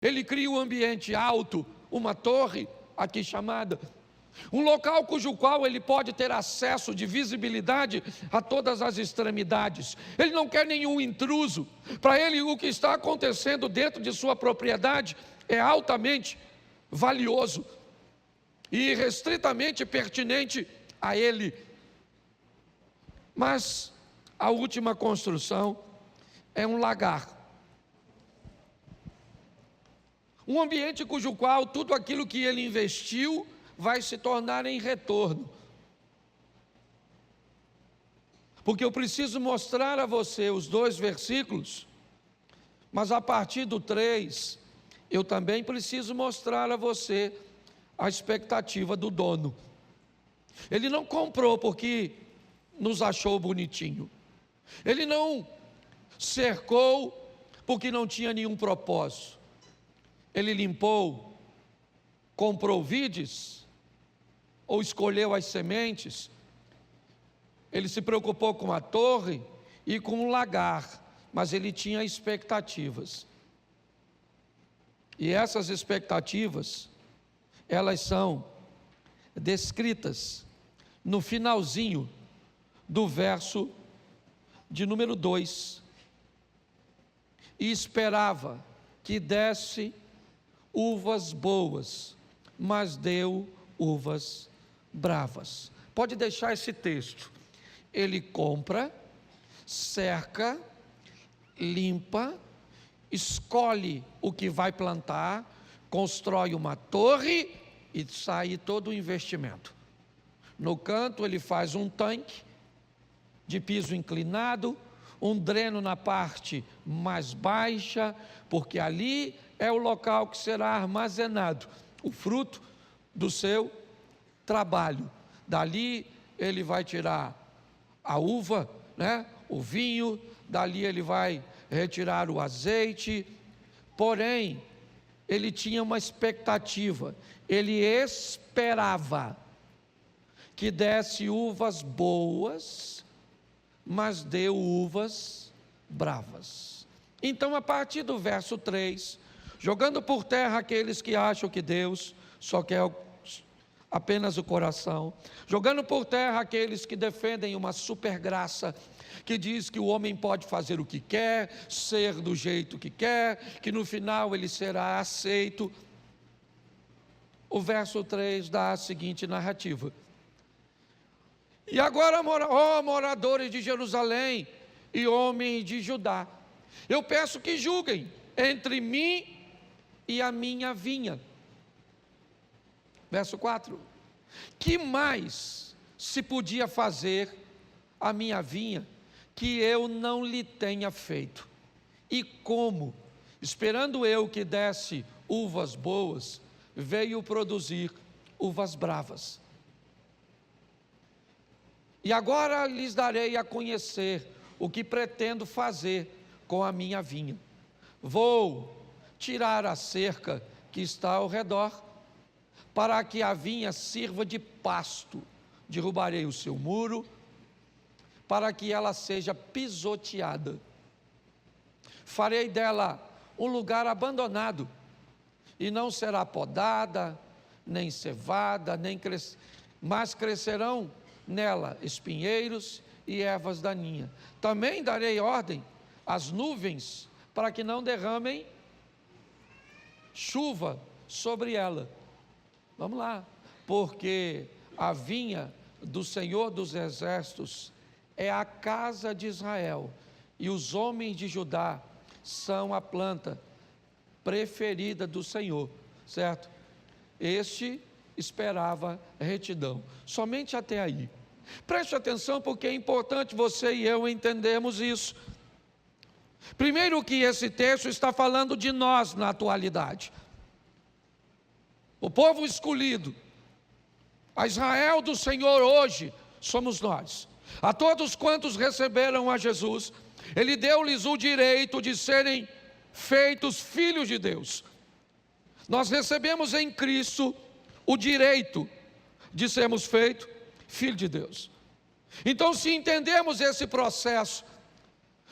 Ele cria um ambiente alto, uma torre, aqui chamada, um local cujo qual ele pode ter acesso de visibilidade a todas as extremidades. Ele não quer nenhum intruso. Para ele, o que está acontecendo dentro de sua propriedade é altamente valioso e restritamente pertinente a ele. Mas a última construção é um lagar, um ambiente cujo qual tudo aquilo que ele investiu vai se tornar em retorno. Porque eu preciso mostrar a você os 2 versículos, mas a partir do 3, eu também preciso mostrar a você a expectativa do dono. Ele não comprou porque nos achou bonitinho. Ele não cercou porque não tinha nenhum propósito. Ele limpou, comprou vides, ou escolheu as sementes. Ele se preocupou com a torre e com o lagar, mas ele tinha expectativas. E essas expectativas, elas são descritas no finalzinho do verso de número 2. E esperava que desse uvas boas, mas deu uvas bravas. Pode deixar esse texto. Ele compra, cerca, limpa, escolhe o que vai plantar, constrói uma torre e sai todo o investimento. No canto ele faz um tanque de piso inclinado, um dreno na parte mais baixa, porque ali é o local que será armazenado o fruto do seu trabalho. Dali ele vai tirar a uva, o vinho, dali ele vai retirar o azeite. Porém, ele tinha uma expectativa, ele esperava que desse uvas boas, mas deu uvas bravas. Então, a partir do verso 3, jogando por terra aqueles que acham que Deus só quer apenas o coração, jogando por terra aqueles que defendem uma super graça, que diz que o homem pode fazer o que quer, ser do jeito que quer, que no final ele será aceito. O verso 3 dá a seguinte narrativa: e agora, ó moradores de Jerusalém e homens de Judá, eu peço que julguem entre mim e a minha vinha. Verso 4: que mais se podia fazer a minha vinha que eu não lhe tenha feito? E como, esperando eu que desse uvas boas, veio produzir uvas bravas? E agora lhes darei a conhecer o que pretendo fazer com a minha vinha. Vou tirar a cerca que está ao redor, para que a vinha sirva de pasto. Derrubarei o seu muro, para que ela seja pisoteada. Farei dela um lugar abandonado, e não será podada, nem cevada, mas crescerão nela espinheiros e ervas daninhas. Também darei ordem às nuvens, para que não derramem chuva sobre ela. Vamos lá, porque a vinha do Senhor dos Exércitos é a casa de Israel, e os homens de Judá são a planta preferida do Senhor, certo? Este esperava retidão, somente até aí. Preste atenção, porque é importante você e eu entendermos isso. Primeiro, que esse texto está falando de nós na atualidade. O povo escolhido, a Israel do Senhor hoje, somos nós. A todos quantos receberam a Jesus, Ele deu-lhes o direito de serem feitos filhos de Deus. Nós recebemos em Cristo o direito de sermos feitos filhos de Deus. Então, se entendemos esse processo,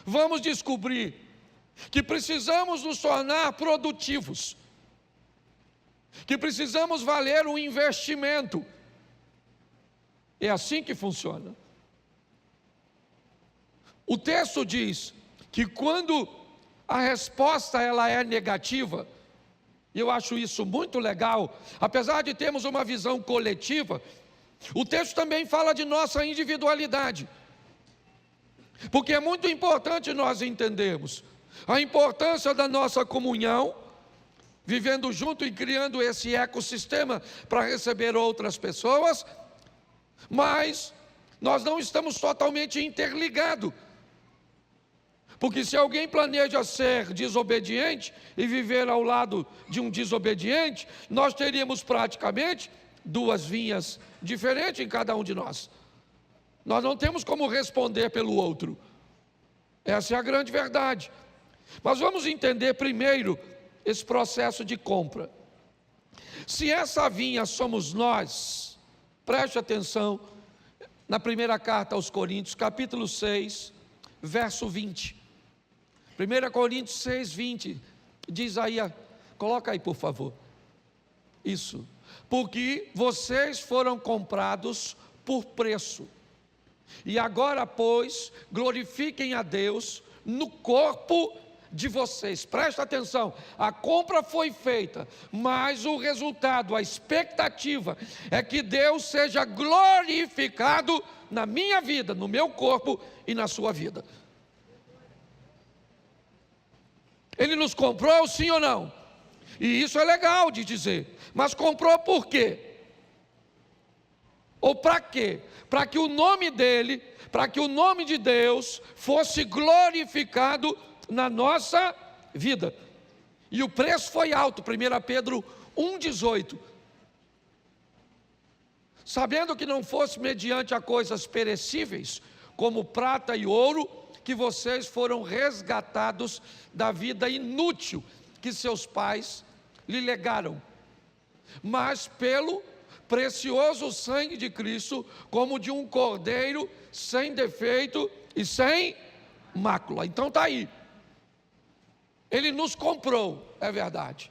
vamos descobrir que precisamos nos tornar produtivos, que precisamos valer um investimento. É assim que funciona. O texto diz que quando a resposta ela é negativa, e eu acho isso muito legal, apesar de termos uma visão coletiva, o texto também fala de nossa individualidade, porque é muito importante nós entendermos a importância da nossa comunhão, vivendo junto e criando esse ecossistema para receber outras pessoas, mas nós não estamos totalmente interligados. Porque se alguém planeja ser desobediente e viver ao lado de um desobediente, nós teríamos praticamente duas vinhas diferentes em cada um de nós. Nós não temos como responder pelo outro. Essa é a grande verdade. Mas vamos entender primeiro esse processo de compra. Se essa vinha somos nós, preste atenção na primeira carta aos Coríntios, capítulo 6, verso 20. 1 Coríntios 6, 20, diz aí, coloca aí por favor, isso, porque vocês foram comprados por preço, e agora pois, glorifiquem a Deus no corpo de vocês. Presta atenção, a compra foi feita, mas o resultado, a expectativa é que Deus seja glorificado na minha vida, no meu corpo e na sua vida. Ele nos comprou, sim ou não? E isso é legal de dizer, mas comprou por quê? Ou para quê? Para que o nome dele, para que o nome de Deus fosse glorificado na nossa vida. E o preço foi alto, 1 Pedro 1,18. Sabendo que não fosse mediante a coisas perecíveis, como prata e ouro, que vocês foram resgatados da vida inútil que seus pais lhe legaram, mas pelo precioso sangue de Cristo, como de um cordeiro sem defeito e sem mácula. Então está aí, ele nos comprou, é verdade,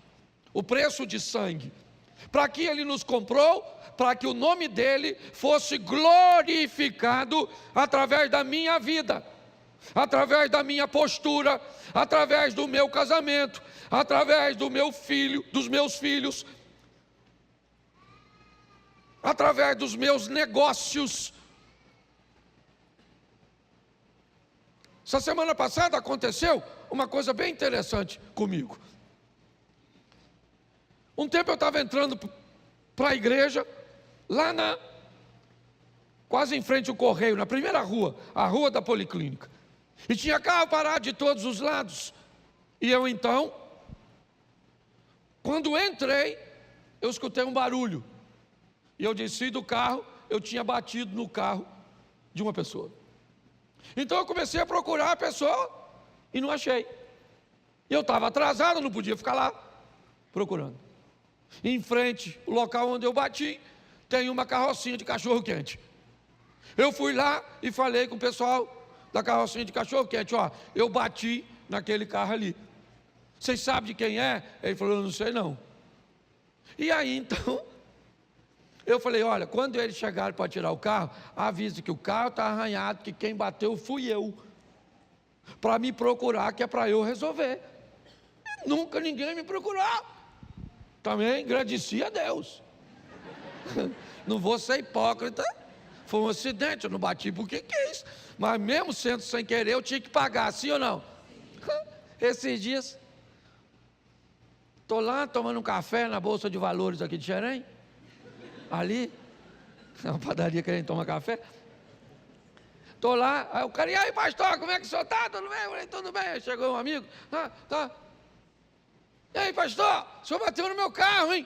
o preço de sangue. Para que ele nos comprou? Para que o nome dele fosse glorificado através da minha vida, através da minha postura, através do meu casamento, através do meu filho, dos meus filhos, através dos meus negócios. Essa semana passada aconteceu uma coisa bem interessante comigo. Um tempo eu estava entrando para a igreja, lá quase em frente ao Correio, na primeira rua, a rua da Policlínica. E tinha carro parado de todos os lados. E eu então, quando entrei, eu escutei um barulho. E eu desci do carro, eu tinha batido no carro de uma pessoa. Então eu comecei a procurar a pessoa e não achei. E eu estava atrasado, não podia ficar lá procurando. Em frente, o local onde eu bati, tem uma carrocinha de cachorro-quente. Eu fui lá e falei com o pessoal da carrocinha de cachorro-quente: ó, eu bati naquele carro ali. Vocês sabem de quem é? Ele falou: eu não sei não. E aí então, eu falei: olha, quando eles chegarem para tirar o carro, avise que o carro está arranhado, que quem bateu fui eu, para me procurar, que é para eu resolver. Nunca ninguém me procurou. Também agradeci a Deus. Não vou ser hipócrita. Foi um acidente, eu não bati porque quis. Mas mesmo sendo sem querer, eu tinha que pagar, sim ou não? Esses dias, estou lá tomando um café na Bolsa de Valores aqui de Xerém. Ali, é uma padaria que a gente toma café. Estou lá, aí o cara: e aí, pastor, como é que o senhor está? Tudo bem? Eu falei: tudo bem. Aí chegou um amigo: tá. E aí, pastor, o senhor bateu no meu carro, hein?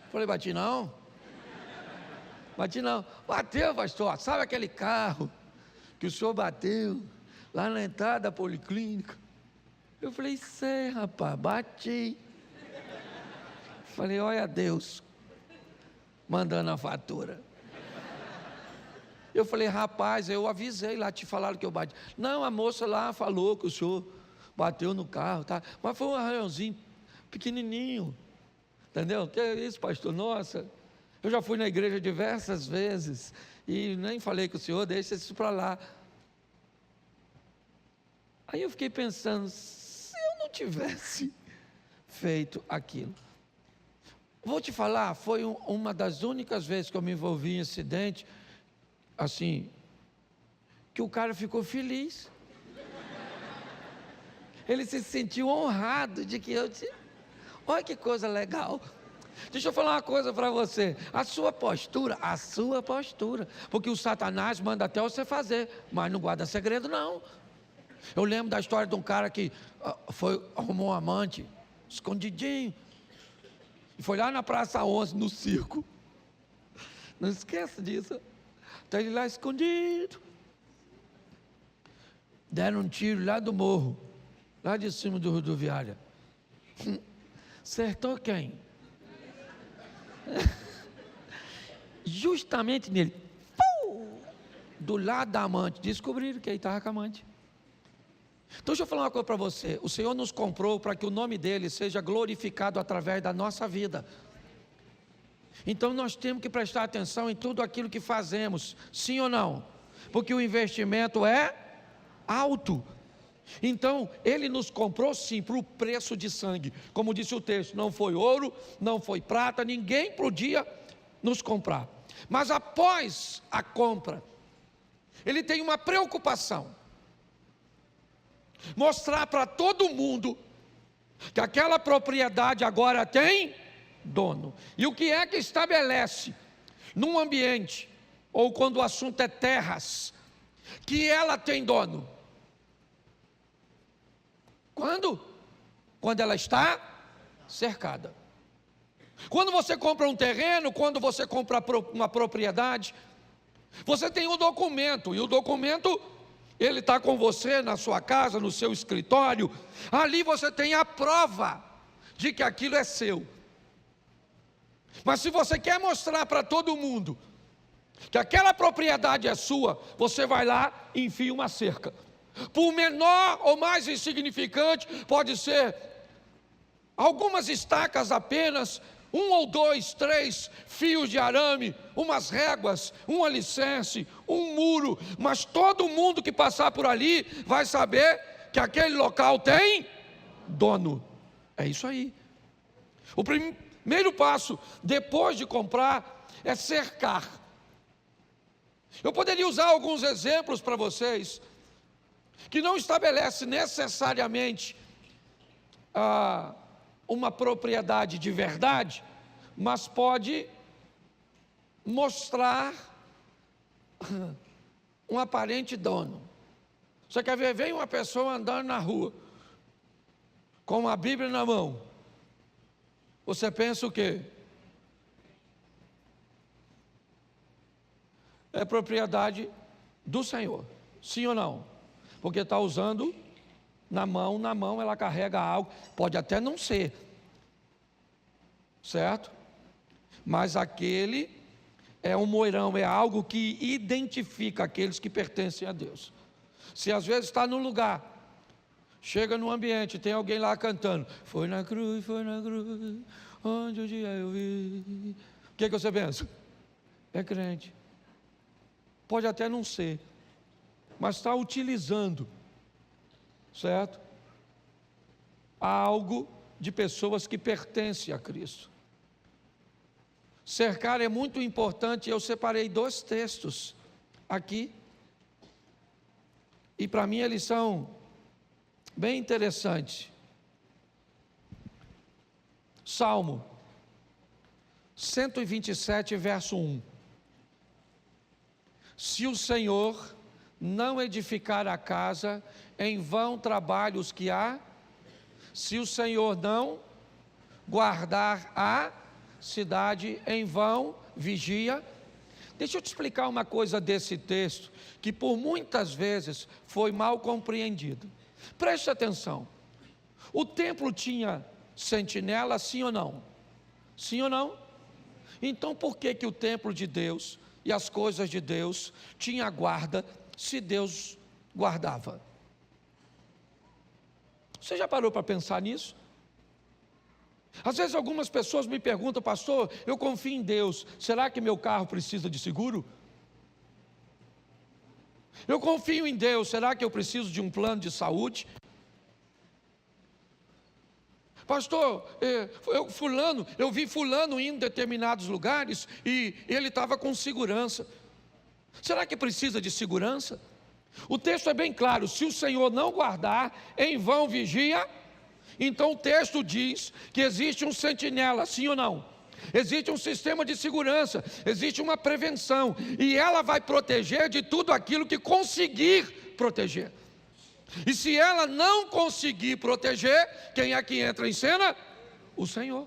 Eu falei: bati não. Bateu, pastor, sabe aquele carro que o senhor bateu lá na entrada da Policlínica? Eu falei: sei, rapaz, bati. Falei: olha Deus mandando a fatura. Eu falei, rapaz, eu avisei lá, te falaram que eu bati. Não, a moça lá falou que o senhor bateu no carro, tá? Mas foi um arranhãozinho pequenininho. Entendeu? Que é isso, pastor? Nossa, eu já fui na igreja diversas vezes e nem falei com o senhor, deixa isso para lá. Aí eu fiquei pensando, se eu não tivesse feito aquilo. Vou te falar, foi uma das únicas vezes que eu me envolvi em acidente, assim, que o cara ficou feliz. Ele se sentiu honrado de que eu tinha... Olha que coisa legal. Deixa eu falar uma coisa para você. A sua postura, porque o Satanás manda até você fazer, mas não guarda segredo não. Eu lembro da história de um cara que arrumou um amante, escondidinho, e foi lá na Praça 11, no circo. Não esqueça disso. Está ele lá escondido. Deram um tiro lá do morro, lá de cima do rodoviária. Acertou quem? Justamente nele. Do lado da amante. Descobriram que ele estava com a amante. Então deixa eu falar uma coisa para você. O Senhor nos comprou para que o nome dele seja glorificado através da nossa vida. Então nós temos que prestar atenção em tudo aquilo que fazemos, sim ou não? Porque o investimento é alto. Então ele nos comprou sim por preço de sangue. Como disse o texto, não foi ouro, não foi prata, ninguém podia nos comprar. Mas após a compra, ele tem uma preocupação. Mostrar para todo mundo que aquela propriedade agora tem dono. E o que é que estabelece num ambiente, ou quando o assunto é terras, que ela tem dono? Quando? Quando ela está cercada. Quando você compra um terreno, quando você compra uma propriedade, você tem um documento, e o documento, ele está com você na sua casa, no seu escritório. Ali você tem a prova de que aquilo é seu. Mas se você quer mostrar para todo mundo que aquela propriedade é sua, você vai lá e enfia uma cerca. Por menor ou mais insignificante, pode ser algumas estacas apenas, 1 ou 2, 3 fios de arame, umas réguas, um alicerce, um muro, mas todo mundo que passar por ali vai saber que aquele local tem dono. É isso aí. O primeiro passo, depois de comprar, é cercar. Eu poderia usar alguns exemplos para vocês, que não estabelece necessariamente uma propriedade de verdade, mas pode mostrar um aparente dono. Você quer ver? Vem uma pessoa andando na rua, com uma Bíblia na mão. Você pensa o quê? É propriedade do Senhor, sim ou não? Porque está usando na mão ela carrega algo, pode até não ser, certo? Mas aquele é um moirão, é algo que identifica aqueles que pertencem a Deus. Se às vezes está num lugar, chega num ambiente, tem alguém lá cantando, foi na cruz, onde um dia eu vi. O que você pensa? É crente. Pode até não ser, mas está utilizando, certo? Algo de pessoas que pertencem a Cristo. Cercar é muito importante. Eu separei 2 textos aqui, e para mim eles são bem interessantes. Salmo 127, verso 1. Se o Senhor não edificar a casa, em vão trabalham os que há. Se o Senhor não guardar a cidade, em vão vigia. Deixa eu te explicar uma coisa desse texto, que por muitas vezes foi mal compreendido. Preste atenção. O templo tinha sentinela, sim ou não? Sim ou não? Então por que o templo de Deus e as coisas de Deus tinha guarda se Deus guardava. Você já parou para pensar nisso? Às vezes algumas pessoas me perguntam: pastor, eu confio em Deus, será que meu carro precisa de seguro? Eu confio em Deus, será que eu preciso de um plano de saúde? Pastor, eu vi fulano indo em determinados lugares e ele estava com segurança. Será que precisa de segurança? O texto é bem claro: se o Senhor não guardar, em vão vigia. Então o texto diz que existe um sentinela, sim ou não? Existe um sistema de segurança, existe uma prevenção, e ela vai proteger de tudo aquilo que conseguir proteger. E se ela não conseguir proteger, quem é que entra em cena? O Senhor.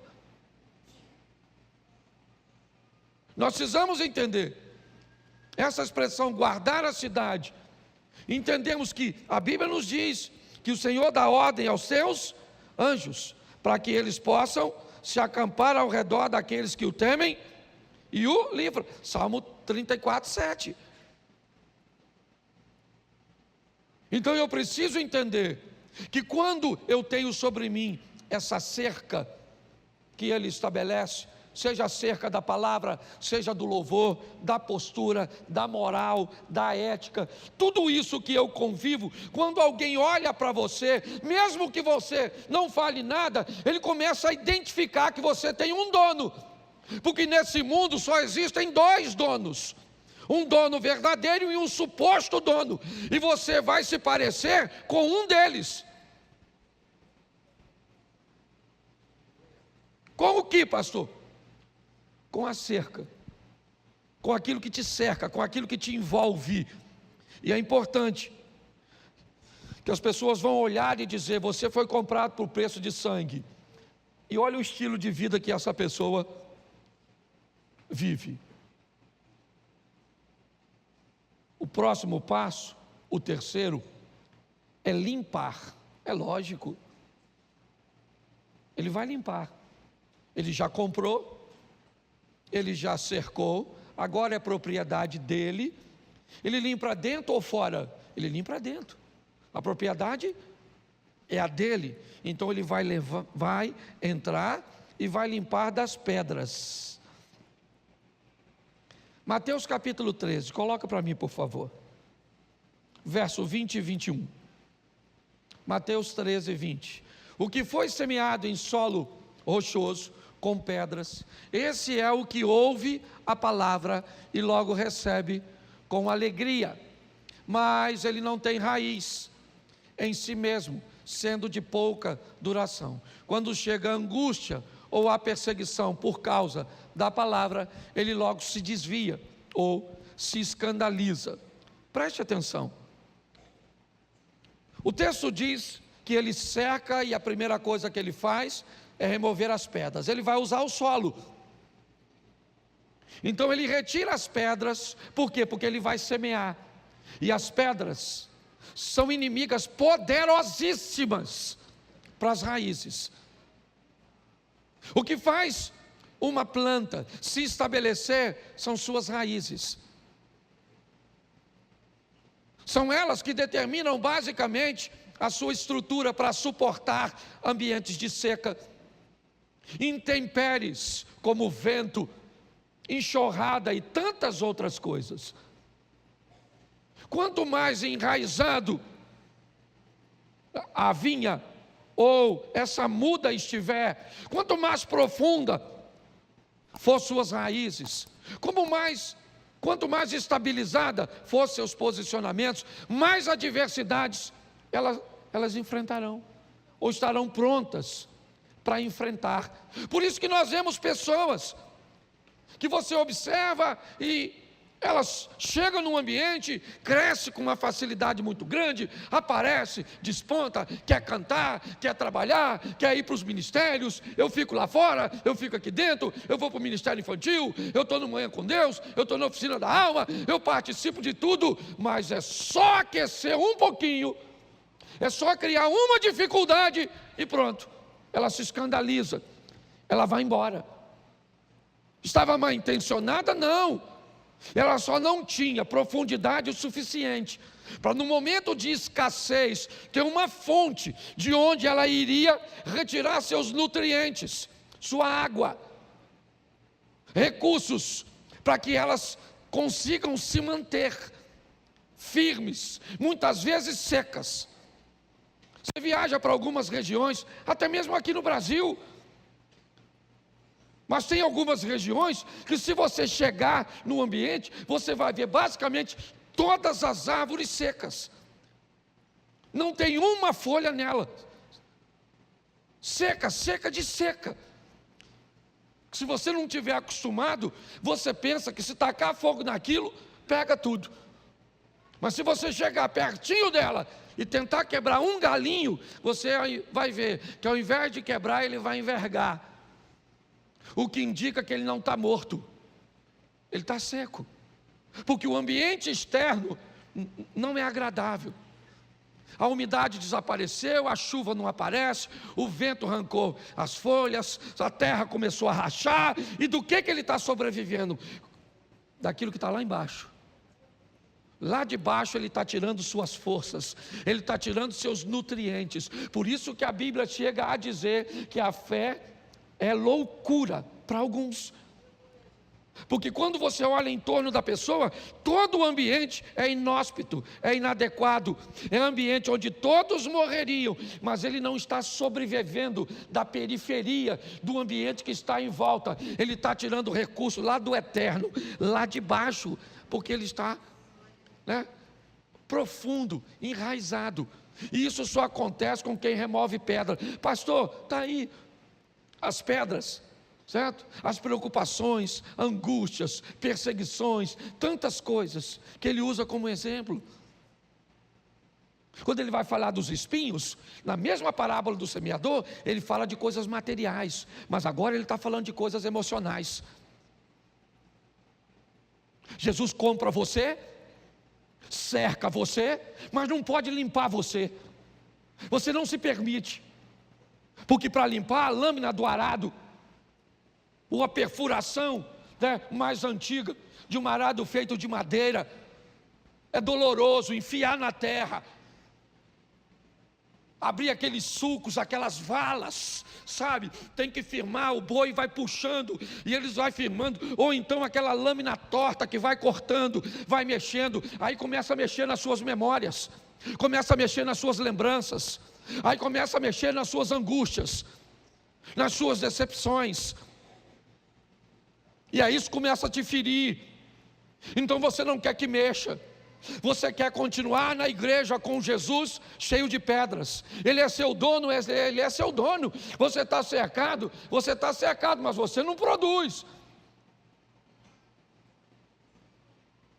Nós precisamos entender essa expressão, guardar a cidade. Entendemos que a Bíblia nos diz que o Senhor dá ordem aos seus anjos, para que eles possam se acampar ao redor daqueles que o temem e o livram. Salmo 34, 7. Então eu preciso entender que quando eu tenho sobre mim essa cerca que ele estabelece, seja a cerca da palavra, seja do louvor, da postura, da moral, da ética, tudo isso que eu convivo, quando alguém olha para você, mesmo que você não fale nada, ele começa a identificar que você tem um dono, porque nesse mundo só existem dois donos: um dono verdadeiro e um suposto dono, e você vai se parecer com um deles. Com o que, pastor? Com a cerca, com aquilo que te cerca, com aquilo que te envolve. E é importante que as pessoas vão olhar e dizer: você foi comprado por preço de sangue, e olha o estilo de vida que essa pessoa vive. O próximo passo, o terceiro, é limpar. É lógico, ele vai limpar. Ele já comprou, ele já cercou, agora é propriedade dele. Ele limpa dentro ou fora? Ele limpa dentro. A propriedade é a dele. Então ele vai entrar e vai limpar das pedras. Mateus capítulo 13, coloca para mim, por favor. Verso 20 e 21. Mateus 13, 20. O que foi semeado em solo rochoso, com pedras, esse é o que ouve a palavra e logo recebe com alegria, mas ele não tem raiz em si mesmo, sendo de pouca duração. Quando chega a angústia ou a perseguição por causa da palavra, ele logo se desvia ou se escandaliza. Preste atenção. O texto diz que ele cerca e a primeira coisa que ele faz é remover as pedras. Ele vai usar o solo. Então ele retira as pedras. Por quê? Porque ele vai semear. E as pedras são inimigas poderosíssimas para as raízes. O que faz uma planta se estabelecer são suas raízes. São elas que determinam basicamente a sua estrutura para suportar ambientes de seca, intempéries como vento, enxurrada e tantas outras coisas. Quanto mais enraizado a vinha ou essa muda estiver, quanto mais profunda for suas raízes, quanto mais estabilizada for seus posicionamentos, mais adversidades elas enfrentarão, ou estarão prontas para enfrentar. Por isso que nós vemos pessoas que você observa e elas chegam num ambiente, cresce com uma facilidade muito grande, aparece, desponta, quer cantar, quer trabalhar, quer ir para os ministérios. Eu fico lá fora, eu fico aqui dentro, eu vou para o ministério infantil, eu estou no Manhã com Deus, eu estou na oficina da alma, eu participo de tudo, mas é só aquecer um pouquinho, é só criar uma dificuldade e pronto, ela se escandaliza, ela vai embora. Estava mal intencionada? Não. Ela só não tinha profundidade o suficiente para, no momento de escassez, ter uma fonte de onde ela iria retirar seus nutrientes, sua água, recursos, para que elas consigam se manter firmes, muitas vezes secas. Você viaja para algumas regiões, até mesmo aqui no Brasil, mas tem algumas regiões que, se você chegar no ambiente, você vai ver basicamente todas as árvores secas. Não tem uma folha nela. Seca, seca de seca. Se você não tiver acostumado, você pensa que se tacar fogo naquilo, pega tudo. Mas se você chegar pertinho dela e tentar quebrar um galinho, você vai ver que, ao invés de quebrar, ele vai envergar. O que indica que ele não está morto, ele está seco, porque o ambiente externo não é agradável. A umidade desapareceu, a chuva não aparece, o vento arrancou as folhas, a terra começou a rachar. E do que ele está sobrevivendo? Daquilo que está lá embaixo. Lá de baixo ele está tirando suas forças, ele está tirando seus nutrientes. Por isso que a Bíblia chega a dizer que a fé é loucura para alguns. Porque quando você olha em torno da pessoa, todo o ambiente é inóspito, é inadequado, é um ambiente onde todos morreriam, mas ele não está sobrevivendo da periferia do ambiente que está em volta. Ele está tirando recurso lá do eterno, lá de baixo, porque ele está, profundo, enraizado. E isso só acontece com quem remove pedra. Pastor, está aí as pedras, certo? As preocupações, angústias, perseguições, tantas coisas que ele usa como exemplo. Quando ele vai falar dos espinhos, na mesma parábola do semeador, ele fala de coisas materiais, mas agora ele está falando de coisas emocionais. Jesus compra você, cerca você, mas não pode limpar você. Você não se permite. Porque para limpar a lâmina do arado, ou a perfuração mais antiga de um arado feito de madeira, é doloroso enfiar na terra, abrir aqueles sulcos, aquelas valas, sabe? Tem que firmar, o boi vai puxando e eles vai firmando, ou então aquela lâmina torta que vai cortando, vai mexendo, aí começa a mexer nas suas memórias, começa a mexer nas suas lembranças, aí começa a mexer nas suas angústias, nas suas decepções, e aí isso começa a te ferir. Então você não quer que mexa, você quer continuar na igreja com Jesus cheio de pedras. Ele é seu dono, ele é seu dono. Você está cercado, mas você não produz.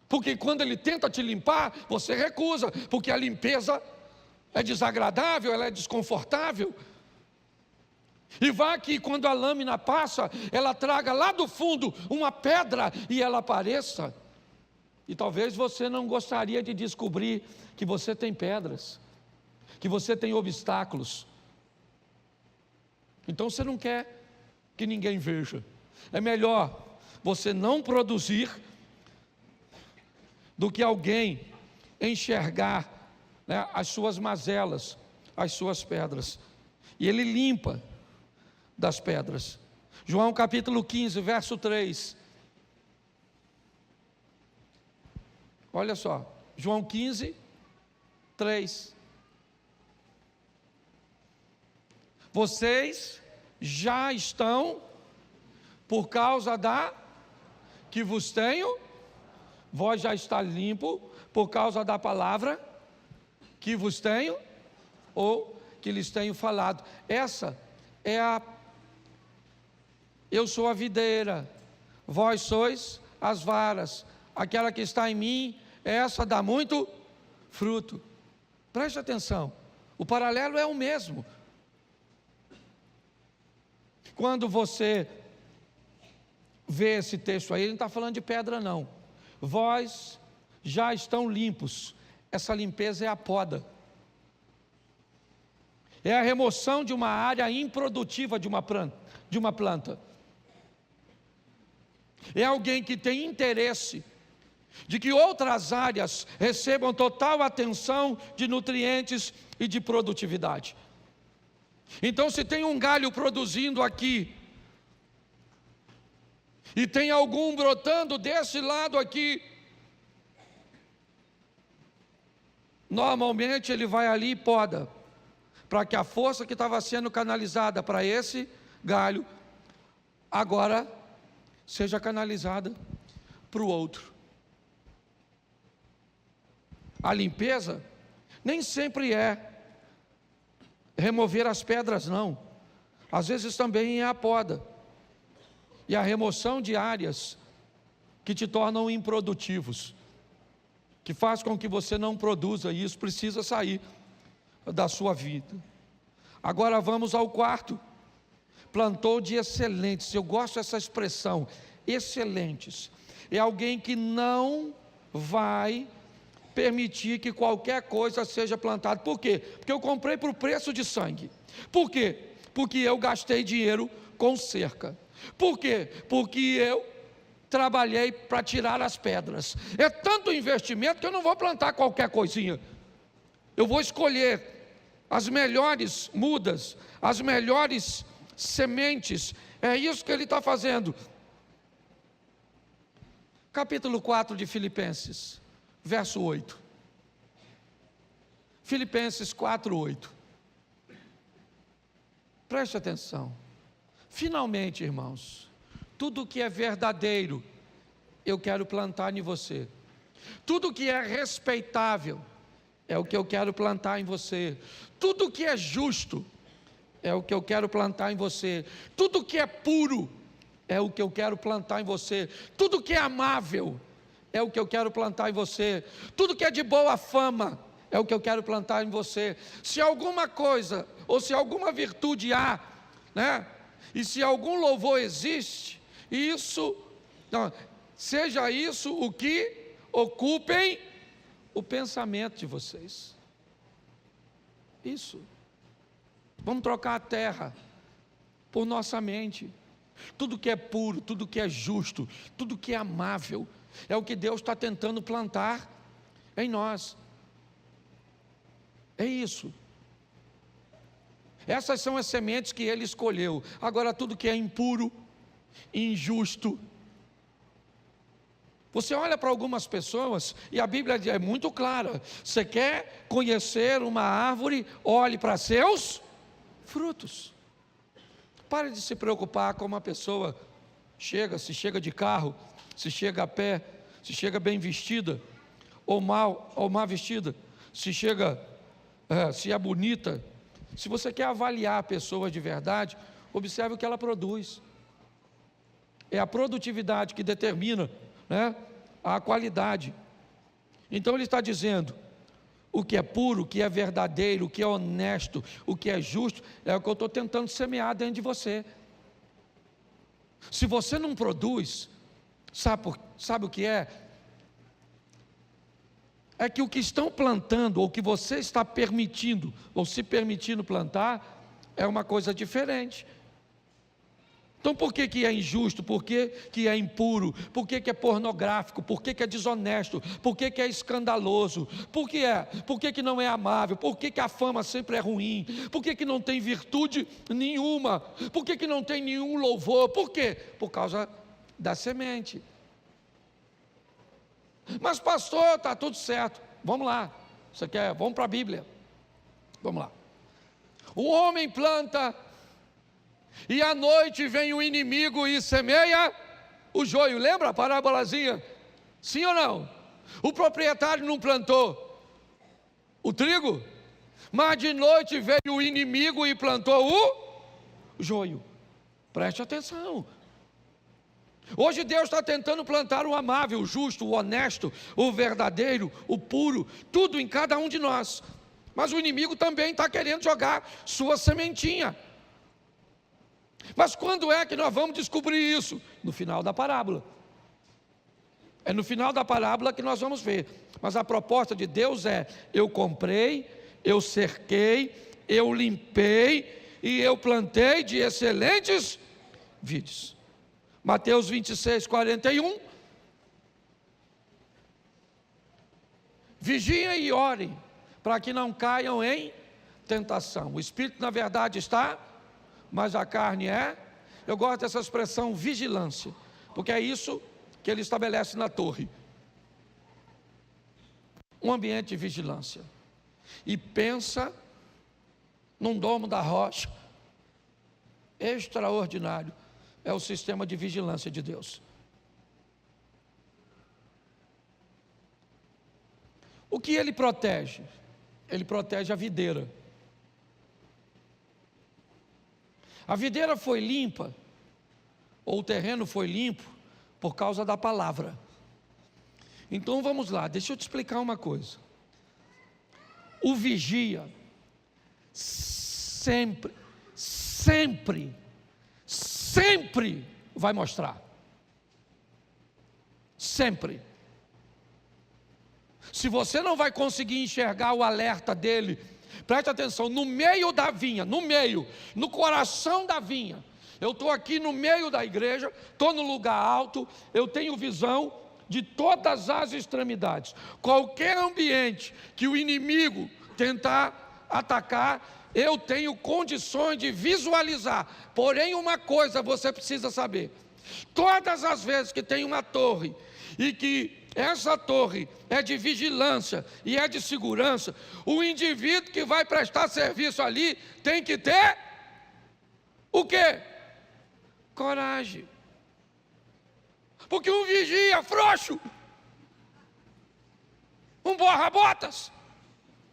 Porque quando ele tenta te limpar, você recusa, porque a limpeza é desagradável, ela é desconfortável. E vá que quando a lâmina passa, ela traga lá do fundo uma pedra e ela apareça. E talvez você não gostaria de descobrir que você tem pedras, que você tem obstáculos. Então você não quer que ninguém veja. É melhor você não produzir do que alguém enxergar as suas mazelas, as suas pedras. E ele limpa das pedras. João capítulo 15, verso 3. Olha só, João 15, 3. Vocês já estão, por causa da que vos tenho, vós já está limpo, por causa da palavra que vos tenho, ou que lhes tenho falado. Essa é eu sou a videira, vós sois as varas. Aquela que está em mim, essa dá muito fruto. Preste atenção, o paralelo é o mesmo. Quando você vê esse texto aí, ele não está falando de pedra não. Vós já estão limpos. Essa limpeza é a poda. É a remoção de uma área improdutiva de uma planta. É alguém que tem interesse de que outras áreas recebam total atenção de nutrientes e de produtividade. Então, se tem um galho produzindo aqui, e tem algum brotando desse lado aqui, normalmente ele vai ali e poda, para que a força que estava sendo canalizada para esse galho, agora seja canalizada para o outro. A limpeza nem sempre é remover as pedras, não. Às vezes também é a poda e a remoção de áreas que te tornam improdutivos, que faz com que você não produza, e isso precisa sair da sua vida. Agora vamos ao quarto. Plantou de excelentes. Eu gosto dessa expressão, excelentes. É alguém que não vai permitir que qualquer coisa seja plantada. Por quê? Porque eu comprei por preço de sangue. Por quê? Porque eu gastei dinheiro com cerca. Por quê? Porque eu trabalhei para tirar as pedras. É tanto investimento que eu não vou plantar qualquer coisinha. Eu vou escolher as melhores mudas, as melhores sementes. É isso que ele está fazendo. Capítulo 4 de Filipenses, verso 8. Filipenses 4, 8. Preste atenção. Finalmente, irmãos, tudo que é verdadeiro, eu quero plantar em você. Tudo que é respeitável, é o que eu quero plantar em você. Tudo que é justo, é o que eu quero plantar em você. Tudo que é puro, é o que eu quero plantar em você. Tudo que é amável, é o que eu quero plantar em você. Tudo que é de boa fama, é o que eu quero plantar em você. Se alguma coisa, ou se alguma virtude há, né? E se algum louvor existe, isso, não, seja isso o que ocupem o pensamento de vocês. Isso. Vamos trocar a terra por nossa mente. Tudo que é puro, tudo que é justo, tudo que é amável, é o que Deus está tentando plantar em nós. É isso. Essas são as sementes que Ele escolheu. Agora, tudo que é impuro, injusto. Você olha para algumas pessoas e a Bíblia é muito clara. Você quer conhecer uma árvore, olhe para seus frutos. Pare de se preocupar com uma pessoa chega, se chega de carro, se chega a pé, se chega bem vestida, ou mal vestida, se chega, se é bonita. Se você quer avaliar a pessoa de verdade, observe o que ela produz. É a produtividade que determina, né, a qualidade. Então ele está dizendo, o que é puro, o que é verdadeiro, o que é honesto, o que é justo, é o que eu estou tentando semear dentro de você. Se você não produz, sabe o que é? É que o que estão plantando, ou o que você está permitindo, ou se permitindo plantar, é uma coisa diferente. Então por que que é injusto? Por que que é impuro? Por que que é pornográfico? Por que que é desonesto? Por que que é escandaloso? Por que que não é amável? Por que que a fama sempre é ruim? Por que que não tem virtude nenhuma? Por que que não tem nenhum louvor? Por quê? Por causa da semente. Mas pastor, está tudo certo. Vamos lá. Você quer? Vamos para a Bíblia. Vamos lá. O homem planta, e à noite vem o inimigo e semeia o joio. Lembra a parábolazinha? Sim ou não? O proprietário não plantou o trigo, mas de noite veio o inimigo e plantou o joio. Preste atenção. Hoje Deus está tentando plantar o amável, o justo, o honesto, o verdadeiro, o puro, tudo em cada um de nós. Mas o inimigo também está querendo jogar sua sementinha. Mas quando é que nós vamos descobrir isso? No final da parábola. É no final da parábola que nós vamos ver. Mas a proposta de Deus é: eu comprei, eu cerquei, eu limpei e eu plantei de excelentes vídeos. Mateus 26, 41. vigiem e orem, para que não caiam em tentação. O espírito na verdade está, mas a carne é. Eu gosto dessa expressão vigilância, porque é isso que ele estabelece na torre. Um ambiente de vigilância. E pensa num domo da rocha extraordinário. É o sistema de vigilância de Deus. O que ele protege? Ele protege a videira. A videira foi limpa, ou o terreno foi limpo, por causa da palavra. Então vamos lá, deixa eu te explicar uma coisa. O vigia sempre vai mostrar. Sempre. Se você não vai conseguir enxergar o alerta dele, preste atenção, no meio da vinha, no coração da vinha. Eu estou aqui no meio da igreja, estou no lugar alto, eu tenho visão de todas as extremidades. Qualquer ambiente que o inimigo tentar atacar, eu tenho condições de visualizar. Porém, uma coisa você precisa saber: todas as vezes que tem uma torre, e que essa torre é de vigilância e é de segurança, o indivíduo que vai prestar serviço ali tem que ter o quê? Coragem. Porque um vigia frouxo, um borra-botas,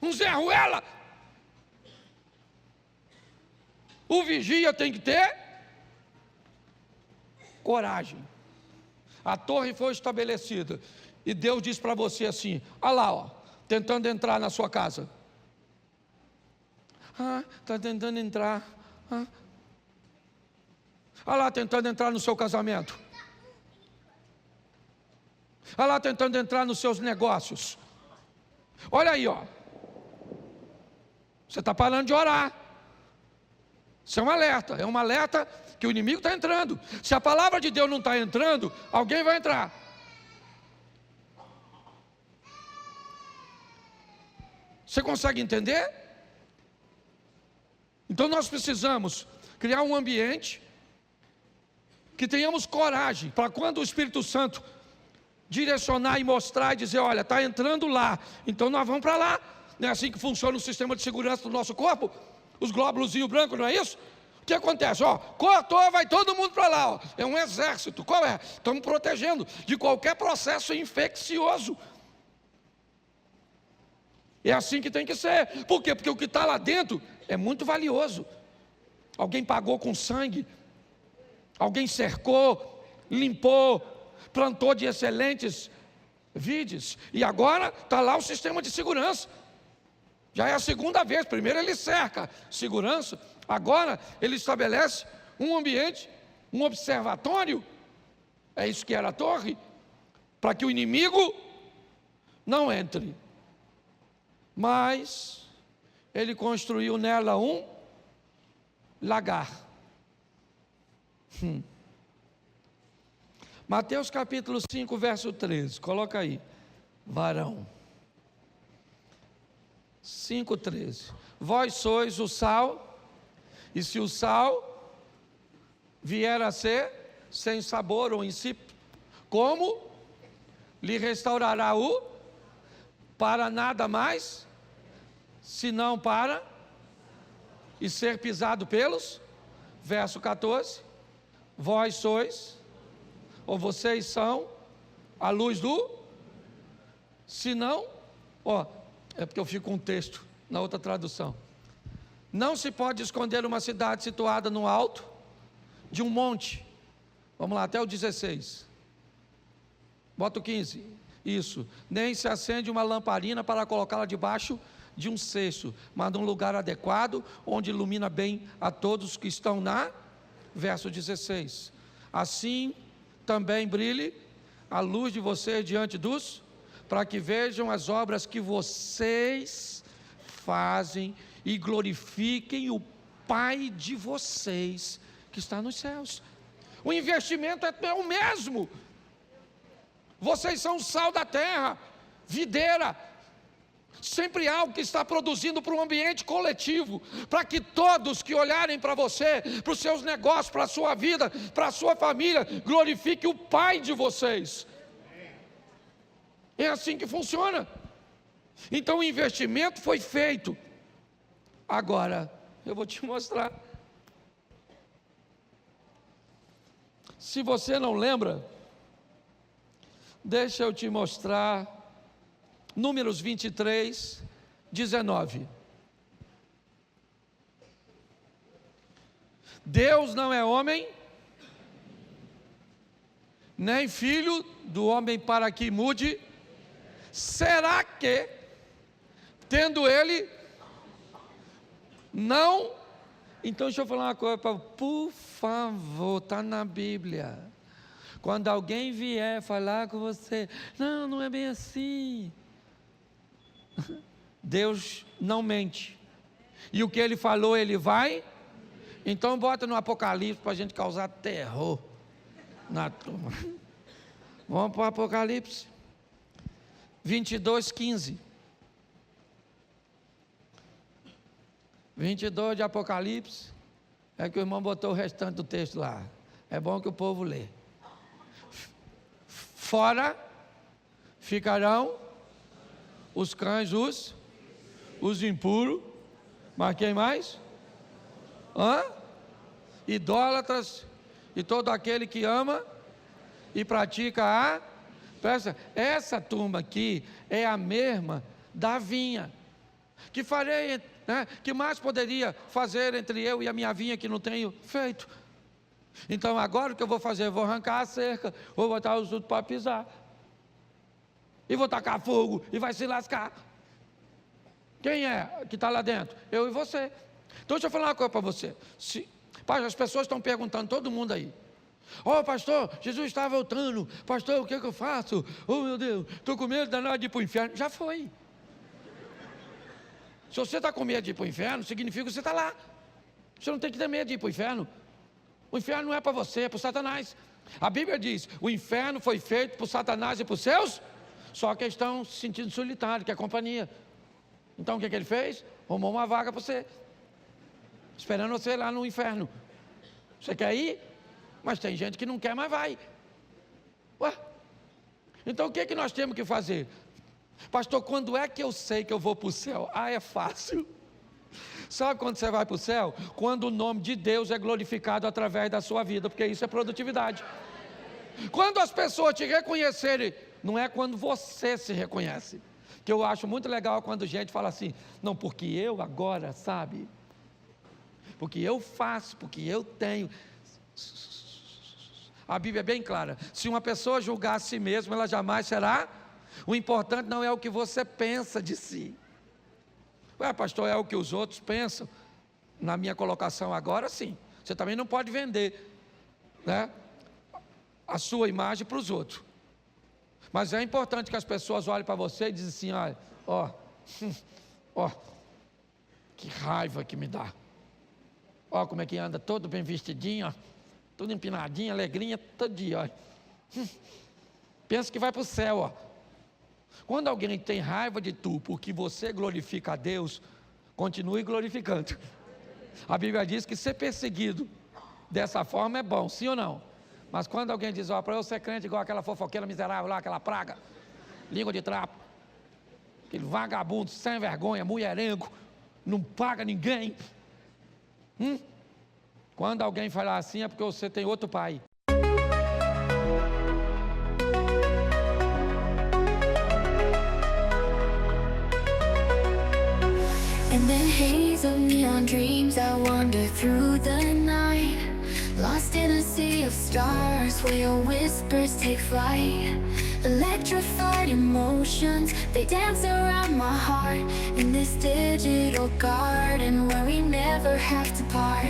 um Zé Ruela, o vigia tem que ter coragem. A torre foi estabelecida e Deus diz para você assim: olha lá, ó, tentando entrar na sua casa. Está tentando entrar. Olha lá, tentando entrar no seu casamento. Olha lá, tentando entrar nos seus negócios. Olha aí, ó. Você está parando de orar. Isso é um alerta que o inimigo está entrando. Se a palavra de Deus não está entrando, alguém vai entrar. Você consegue entender? Então nós precisamos criar um ambiente que tenhamos coragem, para quando o Espírito Santo direcionar e mostrar e dizer: olha, está entrando lá, então nós vamos para lá. Não é assim que funciona o sistema de segurança do nosso corpo? Os glóbulos brancos, não é isso? O que acontece? Cortou, vai todo mundo para lá, ó. É um exército. Qual é? Estamos protegendo de qualquer processo infeccioso. É assim que tem que ser. Por quê? Porque o que está lá dentro é muito valioso. Alguém pagou com sangue, alguém cercou, limpou, plantou de excelentes vides, e agora está lá o sistema de segurança. Já é a segunda vez. Primeiro ele cerca segurança, agora ele estabelece um ambiente, um observatório. É isso que era a torre, para que o inimigo não entre. Mas ele construiu nela um lagar. Mateus capítulo 5, verso 13, coloca aí, varão. 5,13. Vós sois o sal, e se o sal vier a ser sem sabor ou insípido, como lhe restaurará o para nada mais, senão para e ser pisado pelos? Verso 14. Vós sois, ou vocês são, a luz do, senão, é porque eu fico com um texto na outra tradução. Não se pode esconder uma cidade situada no alto de um monte. Vamos lá, até o 16. Bota o 15. Isso. Nem se acende uma lamparina para colocá-la debaixo de um cesto, mas num lugar adequado, onde ilumina bem a todos que estão na. Verso 16. Assim também brilhe a luz de vocês diante dos, para que vejam as obras que vocês fazem e glorifiquem o Pai de vocês que está nos céus. O investimento é o mesmo. Vocês são o sal da terra, videira, Sempre algo que está produzindo para um ambiente coletivo, para que todos que olharem para você, para os seus negócios, para a sua vida, para a sua família, glorifiquem o Pai de vocês. É assim que funciona. Então o investimento foi feito. Agora, eu vou te mostrar. Se você não lembra, deixa eu te mostrar. Números 23, 19. Deus não é homem, nem filho do homem para que mude. Será que, tendo ele, não... Então deixa eu falar uma coisa, por favor, está na Bíblia. Quando alguém vier falar com você, não é bem assim. Deus não mente. E o que Ele falou, Ele vai. Então bota no Apocalipse para a gente causar terror na turma. Vamos para o Apocalipse 22, 15. 22 de Apocalipse. É que o irmão botou o restante do texto lá. É bom que o povo lê. Fora ficarão os cães, os impuros, mas quem mais? Idólatras, e todo aquele que ama e pratica essa turma aqui é a mesma da vinha, que farei, que mais poderia fazer entre eu e a minha vinha que não tenho feito? Então agora o que eu vou fazer? Eu vou arrancar a cerca, vou botar os outros para pisar, e vou tacar fogo, e vai se lascar. Quem é que está lá dentro? Eu e você. Então deixa eu falar uma coisa para você. Pai, as pessoas estão perguntando, todo mundo aí. Pastor, Jesus está voltando. Pastor, o que eu faço? Meu Deus, estou com medo danado de ir para o inferno. Já foi. Se você está com medo de ir para o inferno, significa que você está lá. Você não tem que ter medo de ir para o inferno. O inferno não é para você, é para o Satanás. A Bíblia diz, o inferno foi feito para o Satanás e para os seus, só que eles estão se sentindo solitários, que é companhia. Então o que ele fez? Arrumou uma vaga para você, esperando você lá no inferno. Você quer ir? Mas tem gente que não quer, mas vai. Então o que nós temos que fazer? Pastor, quando é que eu sei que eu vou para o céu? É fácil. Sabe quando você vai para o céu? Quando o nome de Deus é glorificado através da sua vida, porque isso é produtividade. Quando as pessoas te reconhecerem, não é quando você se reconhece. Que eu acho muito legal quando gente fala assim, não, porque eu agora, sabe? Porque eu faço, porque eu tenho. A Bíblia é bem clara. Se uma pessoa julgar a si mesma, ela jamais será. O importante não é o que você pensa de si. Pastor, é o que os outros pensam? Na minha colocação agora, sim. Você também não pode vender, a sua imagem para os outros. Mas é importante que as pessoas olhem para você e dizem assim, que raiva que me dá. Como é que anda, todo bem vestidinho, tudo empinadinho, alegrinha, todo dia, pensa que vai para o céu, Quando alguém tem raiva de tu, porque você glorifica a Deus, continue glorificando. A Bíblia diz que ser perseguido dessa forma é bom, sim ou não? Mas quando alguém diz, para eu ser crente igual aquela fofoqueira miserável lá, aquela praga, língua de trapo, aquele vagabundo sem vergonha, mulherengo, não paga ninguém. Quando alguém falar assim é porque você tem outro pai. In the haze of neon dreams, I wander through the night, lost in a sea of stars where your whispers take flight. Electrified emotions, they dance around my heart, in this digital garden where we never have to part.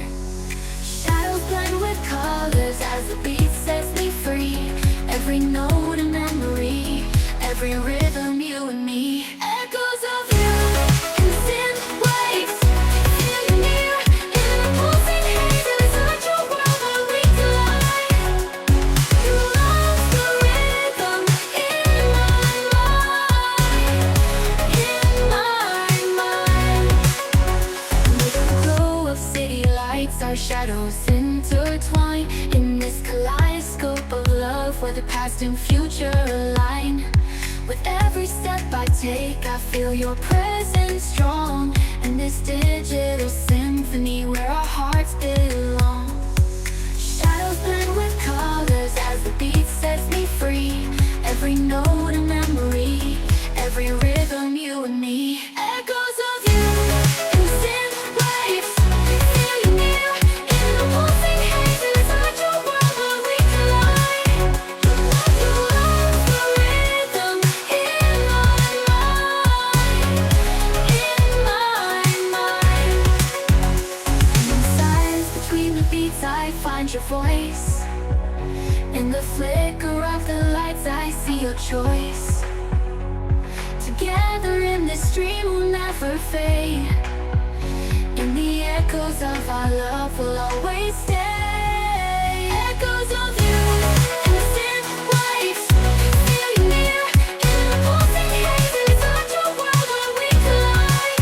Shadows blend with colors as the beat sets me free. Every note a memory, every rhythm you and me. Echoes of you in synth waves, feel you near in the pulsing haze. It's such a world that we collide. You lost the rhythm in my mind, in my where the past and future align. With every step I take, I feel your presence strong. And this digital symphony where our hearts belong. Shadows blend with colors as the beat sets me free. Every note a memory, every rhythm you and me. Echoes of you in synth waves, feel you near in the pulsing haze. Inside your world where we collide. You love the rhythm in my mind, in my mind. And in silence between the beats I find your voice. In the flicker of the lights I see your choice. Together in this dream we'll never fade. In the echoes of our love we'll always stay. Echoes of you in the synth waves, feel you near in the pulsing haze. Inside your world where we collide.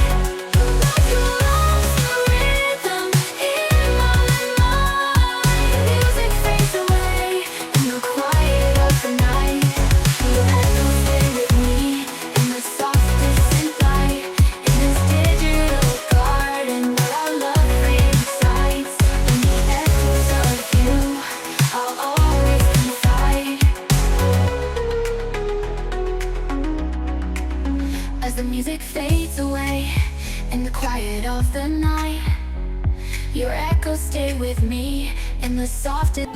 You love the rhythm in my mind. Music fades away in the quiet of the night. Your echoes stay with me in the softest synth light. In this digital garden where our love resides. In the echoes of you, I'll always confide. As the music fades away in the quiet of the night, your echoes stay with me in the softest.